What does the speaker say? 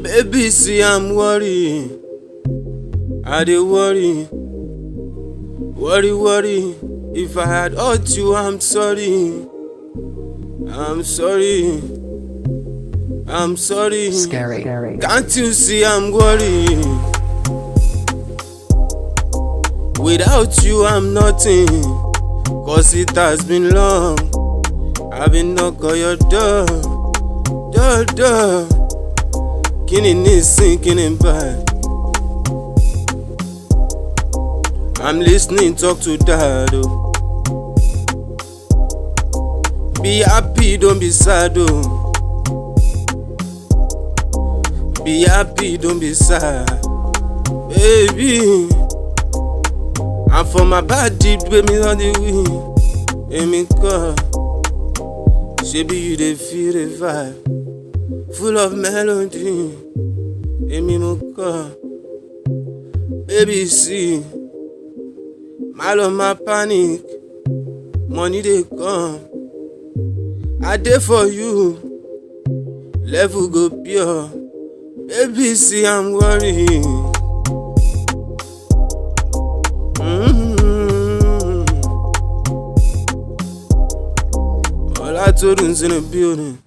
Baby, see, I'm worried. I dey worry. If I had hurt you, I'm sorry. I'm sorry. Scary. Can't you see I'm worried? Without you, I'm nothing. Cause it has been long. I've been knocking on your door. Kini nisin, kini bad. I'm listening, talk to dad. Oh. Be happy, don't be sad. Oh. Be happy, don't be sad. Baby, I'm for my body, baby, on the wing. Amy, God. Baby, you dey feel the vibe, full of melody. Amy, Moka. Baby, see, my love, my panic. Money they come. I dey for you. Level go pure. Baby, see, I'm worried. All I told is in a building.